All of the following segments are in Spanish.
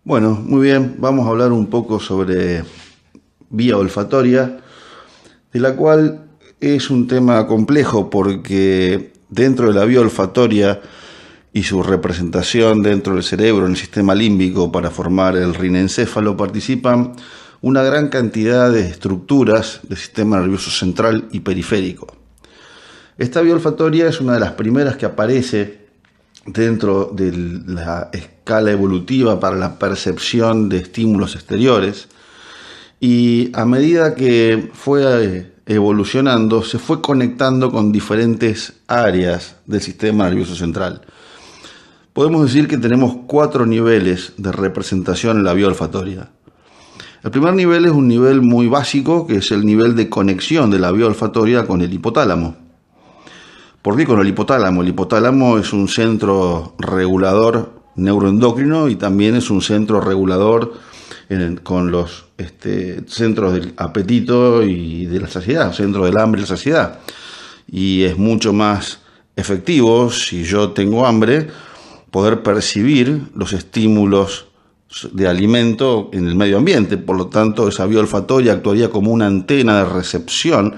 Bueno, muy bien, vamos a hablar un poco sobre vía olfatoria, de la cual es un tema complejo porque dentro de la vía olfatoria y su representación dentro del cerebro, en el sistema límbico para formar el rinencéfalo, participan una gran cantidad de estructuras del sistema nervioso central y periférico. Esta vía olfatoria es una de las primeras que aparece dentro de la escala evolutiva para la percepción de estímulos exteriores, y a medida que fue evolucionando se fue conectando con diferentes áreas del sistema nervioso central. Podemos decir que tenemos 4 niveles de representación en la vía olfatoria. El primer nivel es un nivel muy básico, que es el nivel de conexión de la vía olfatoria con el hipotálamo. ¿Por qué con el hipotálamo? El hipotálamo es un centro regulador neuroendocrino y también es un centro regulador con los centros del apetito y de la saciedad, centro del hambre y la saciedad. Y es mucho más efectivo, si yo tengo hambre, poder percibir los estímulos de alimento en el medio ambiente. Por lo tanto, esa vía olfatoria actuaría como una antena de recepción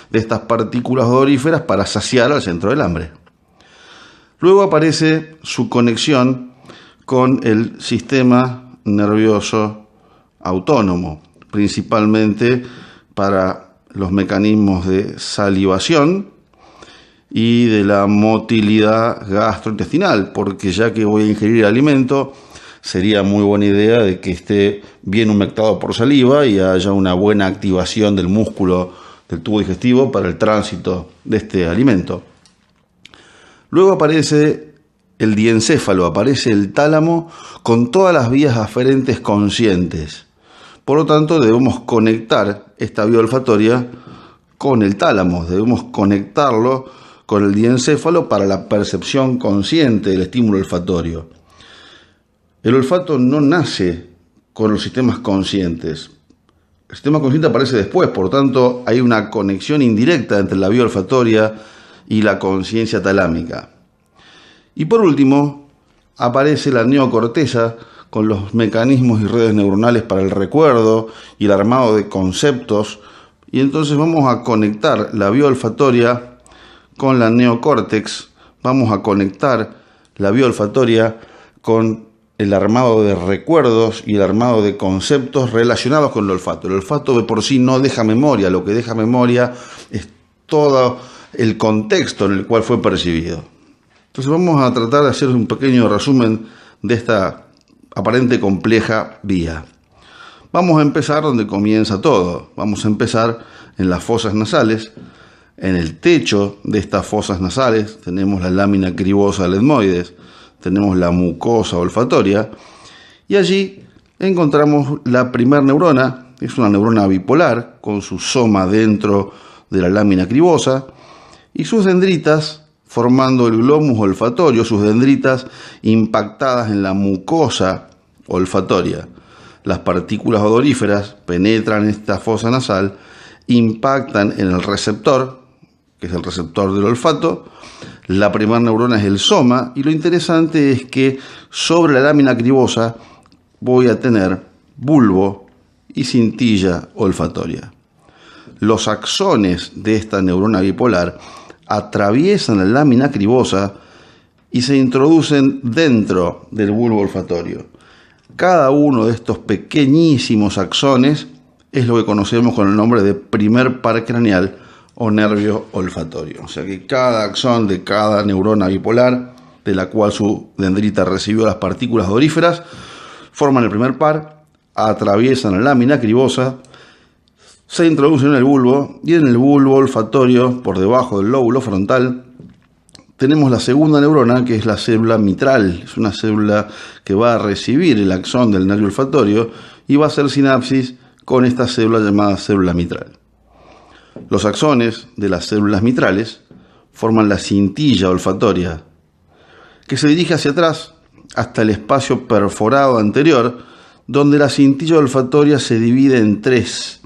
de estas partículas odoríferas para saciar al centro del hambre. Luego aparece su conexión con el sistema nervioso autónomo, principalmente para los mecanismos de salivación y de la motilidad gastrointestinal, porque ya que voy a ingerir alimento, sería muy buena idea de que esté bien humectado por saliva y haya una buena activación del músculo del tubo digestivo para el tránsito de este alimento. Luego aparece el diencéfalo, aparece el tálamo con todas las vías aferentes conscientes. Por lo tanto, debemos conectar esta vía olfatoria con el tálamo, debemos conectarlo con el diencéfalo para la percepción consciente del estímulo olfatorio. El olfato no nace con los sistemas conscientes. El sistema consciente aparece después, por lo tanto hay una conexión indirecta entre la vía olfatoria y la conciencia talámica. Y por último, aparece la neocorteza con los mecanismos y redes neuronales para el recuerdo y el armado de conceptos, y entonces vamos a conectar la vía olfatoria con la neocórtex, vamos a conectar la vía olfatoria con el armado de recuerdos y el armado de conceptos relacionados con el olfato. El olfato de por sí no deja memoria, lo que deja memoria es todo el contexto en el cual fue percibido. Entonces vamos a tratar de hacer un pequeño resumen de esta aparente compleja vía. Vamos a empezar donde comienza todo. Vamos a empezar en las fosas nasales. En el techo de estas fosas nasales tenemos la lámina cribosa del etmoides, tenemos la mucosa olfatoria, y allí encontramos la primer neurona. Es una neurona bipolar con su soma dentro de la lámina cribosa y sus dendritas formando el glomus olfatorio, sus dendritas impactadas en la mucosa olfatoria. Las partículas odoríferas penetran esta fosa nasal, impactan en el receptor, que es el receptor del olfato. La primera neurona es el soma, y lo interesante es que sobre la lámina cribosa voy a tener bulbo y cintilla olfatoria. Los axones de esta neurona bipolar atraviesan la lámina cribosa y se introducen dentro del bulbo olfatorio. Cada uno de estos pequeñísimos axones es lo que conocemos con el nombre de primer par craneal o nervio olfatorio. O sea que cada axón de cada neurona bipolar, de la cual su dendrita recibió las partículas odoríferas, forman el primer par, atraviesan la lámina cribosa, se introducen en el bulbo, y en el bulbo olfatorio, por debajo del lóbulo frontal, tenemos la segunda neurona, que es la célula mitral. Es una célula que va a recibir el axón del nervio olfatorio y va a hacer sinapsis con esta célula llamada célula mitral. Los axones de las células mitrales forman la cintilla olfatoria, que se dirige hacia atrás hasta el espacio perforado anterior, donde la cintilla olfatoria se divide en 3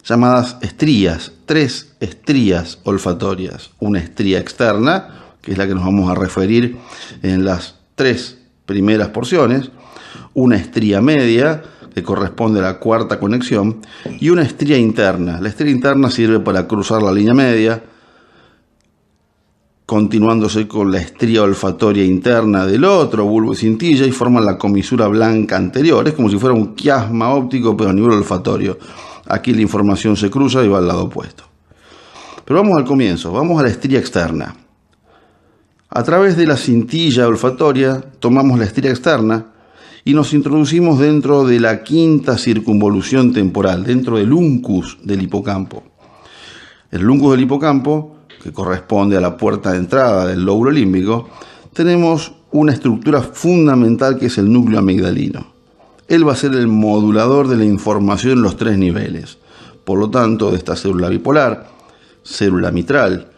llamadas estrías, 3 estrías olfatorias. Una estría externa, que es la que nos vamos a referir en las 3 primeras porciones, una estría media, que corresponde a la cuarta conexión, y una estría interna. La estría interna sirve para cruzar la línea media, continuándose con la estría olfatoria interna del otro bulbo y cintilla, y forman la comisura blanca anterior. Es como si fuera un quiasma óptico, pero a nivel olfatorio. Aquí la información se cruza y va al lado opuesto. Pero vamos al comienzo, vamos a la estría externa. A través de la cintilla olfatoria tomamos la estría externa y nos introducimos dentro de la quinta circunvolución temporal, dentro del uncus del hipocampo. El uncus del hipocampo, que corresponde a la puerta de entrada del lóbulo límbico, tenemos una estructura fundamental que es el núcleo amigdalino. Él va a ser el modulador de la información en los tres niveles. Por lo tanto, de esta célula bipolar, célula mitral,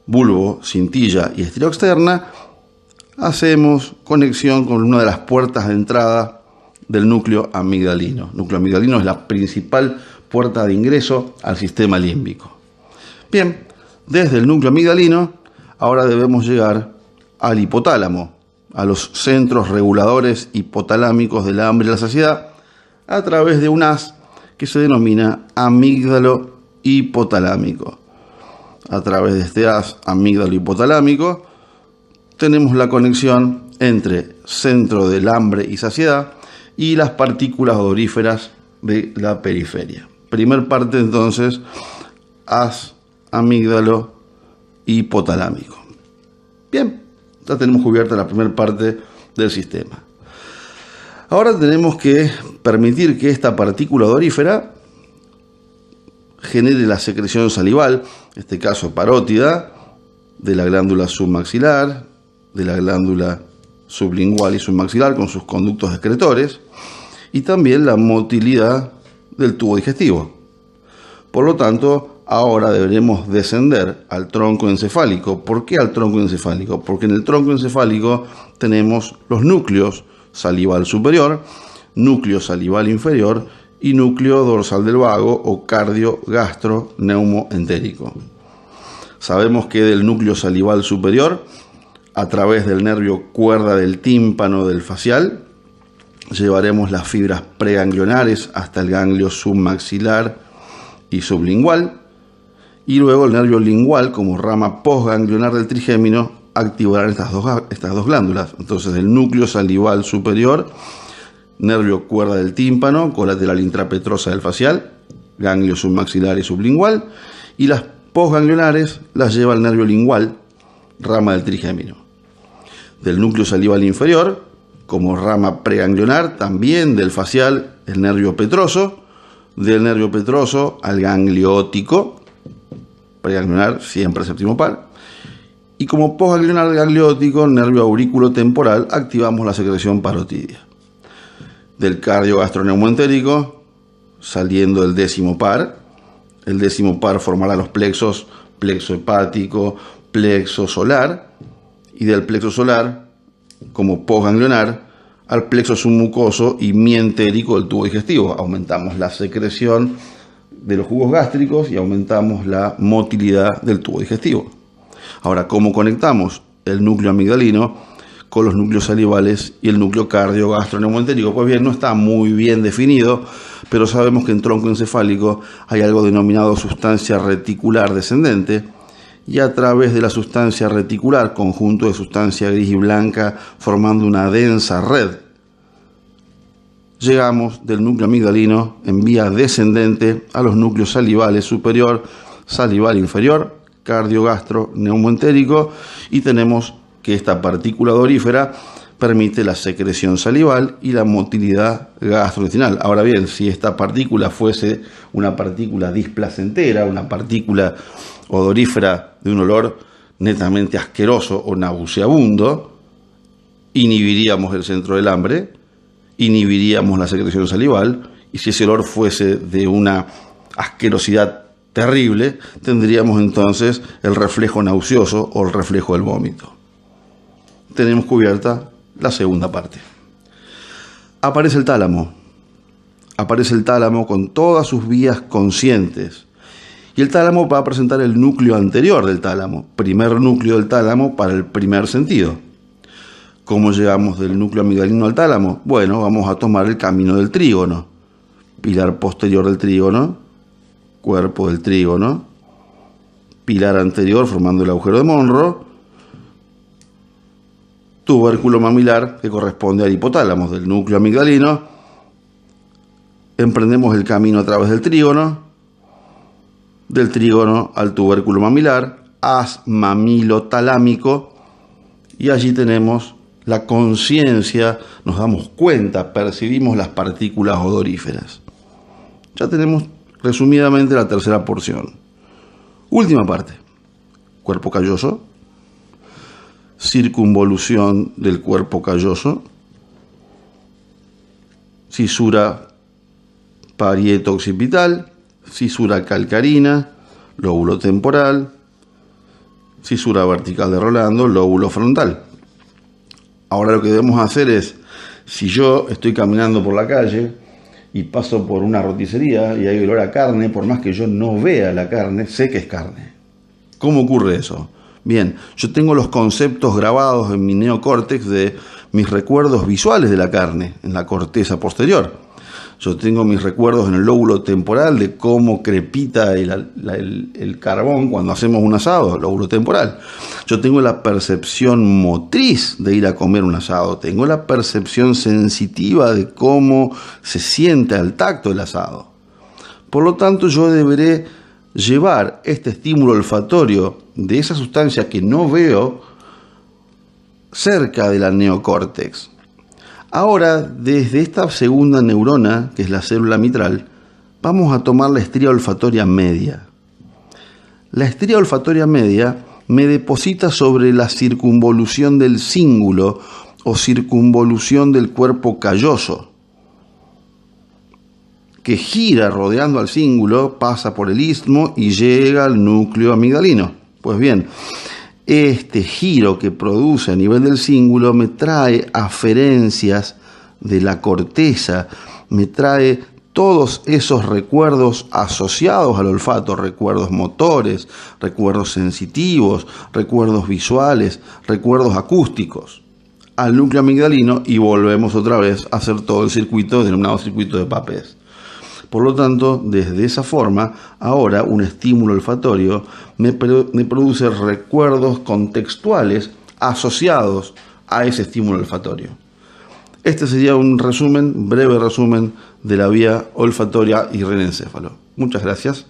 bulbo, cintilla y estría externa, hacemos conexión con una de las puertas de entrada del núcleo amigdalino. El núcleo amigdalino es la principal puerta de ingreso al sistema límbico. Bien, desde el núcleo amigdalino ahora debemos llegar al hipotálamo, a los centros reguladores hipotalámicos del hambre y la saciedad, a través de un haz que se denomina amígdalo hipotalámico. A través de este haz amígdalo hipotalámico tenemos la conexión entre centro del hambre y saciedad y las partículas odoríferas de la periferia. Primer parte entonces, haz amígdalo hipotalámico. Bien, ya tenemos cubierta la primera parte del sistema. Ahora tenemos que permitir que esta partícula odorífera genere la secreción salival, en este caso parótida, de la glándula submaxilar, de la glándula sublingual y submaxilar con sus conductos excretores, y también la motilidad del tubo digestivo. Por lo tanto, ahora deberemos descender al tronco encefálico. ¿Por qué al tronco encefálico? Porque en el tronco encefálico tenemos los núcleos salival superior, núcleo salival inferior y núcleo dorsal del vago o cardio-gastro-neumoentérico. Sabemos que del núcleo salival superior, a través del nervio cuerda del tímpano del facial, llevaremos las fibras preganglionares hasta el ganglio submaxilar y sublingual, y luego el nervio lingual, como rama postganglionar del trigémino, activará estas dos glándulas. Entonces, el núcleo salival superior, nervio cuerda del tímpano, colateral intrapetrosa del facial, ganglio submaxilar y sublingual, y las postganglionares las lleva el nervio lingual, rama del trigémino. Del núcleo salival inferior, como rama preganglionar, también del facial, el nervio petroso, del nervio petroso al ganglio óptico, preganglionar siempre séptimo par, y como postganglionar del ganglio óptico, nervio auriculotemporal, activamos la secreción parotidia. Del cardio-gastroneumoentérico, saliendo del décimo par, el décimo par formará los plexos, plexo hepático, plexo solar, y del plexo solar, como postganglionar, al plexo submucoso y mientérico del tubo digestivo. Aumentamos la secreción de los jugos gástricos y aumentamos la motilidad del tubo digestivo. Ahora, ¿cómo conectamos el núcleo amigdalino con los núcleos salivales y el núcleo cardio-gastroneumoentérico? Pues bien, no está muy bien definido, pero sabemos que en tronco encefálico hay algo denominado sustancia reticular descendente, y a través de la sustancia reticular, conjunto de sustancia gris y blanca formando una densa red, llegamos del núcleo amigdalino en vía descendente a los núcleos salivales superior, salival inferior, cardio-gastro-neumoentérico, y tenemos que esta partícula odorífera permite la secreción salival y la motilidad gastrointestinal. Ahora bien, si esta partícula fuese una partícula displacentera, una partícula odorífera de un olor netamente asqueroso o nauseabundo, inhibiríamos el centro del hambre, inhibiríamos la secreción salival, y si ese olor fuese de una asquerosidad terrible, tendríamos entonces el reflejo nauseoso o el reflejo del vómito. Tenemos cubierta la segunda parte. Aparece el tálamo. Aparece el tálamo con todas sus vías conscientes. Y el tálamo va a presentar el núcleo anterior del tálamo, primer núcleo del tálamo para el primer sentido. ¿Cómo llegamos del núcleo amigdalino al tálamo? Bueno, vamos a tomar el camino del trígono. Pilar posterior del trígono, cuerpo del trígono, pilar anterior formando el agujero de Monro, tubérculo mamilar que corresponde al hipotálamo. Del núcleo amigdalino emprendemos el camino a través del trígono al tubérculo mamilar, haz mamilotalámico, y allí tenemos la conciencia, nos damos cuenta, percibimos las partículas odoríferas. Ya tenemos resumidamente la tercera porción. Última parte, cuerpo calloso, circunvolución del cuerpo calloso, cisura parieto-occipital, cisura calcarina, lóbulo temporal, cisura vertical de Rolando, lóbulo frontal. Ahora lo que debemos hacer es, si yo estoy caminando por la calle y paso por una roticería y hay olor a carne, por más que yo no vea la carne, sé que es carne. ¿Cómo ocurre eso? Bien, yo tengo los conceptos grabados en mi neocórtex de mis recuerdos visuales de la carne, en la corteza posterior. Yo tengo mis recuerdos en el lóbulo temporal de cómo crepita el carbón cuando hacemos un asado, lóbulo temporal. Yo tengo la percepción motriz de ir a comer un asado. Tengo la percepción sensitiva de cómo se siente al tacto el asado. Por lo tanto, yo deberé llevar este estímulo olfatorio de esa sustancia que no veo cerca de la neocórtex. Ahora, desde esta segunda neurona, que es la célula mitral, vamos a tomar la estría olfatoria media. La estría olfatoria media me deposita sobre la circunvolución del cíngulo o circunvolución del cuerpo calloso, que gira rodeando al cíngulo, pasa por el istmo y llega al núcleo amigdalino. Pues bien, este giro que produce a nivel del cíngulo me trae aferencias de la corteza, me trae todos esos recuerdos asociados al olfato, recuerdos motores, recuerdos sensitivos, recuerdos visuales, recuerdos acústicos, al núcleo amigdalino, y volvemos otra vez a hacer todo el circuito denominado circuito de Papez. Por lo tanto, desde esa forma, ahora un estímulo olfatorio me produce recuerdos contextuales asociados a ese estímulo olfatorio. Este sería un resumen, breve resumen de la vía olfatoria y renencéfalo. Muchas gracias.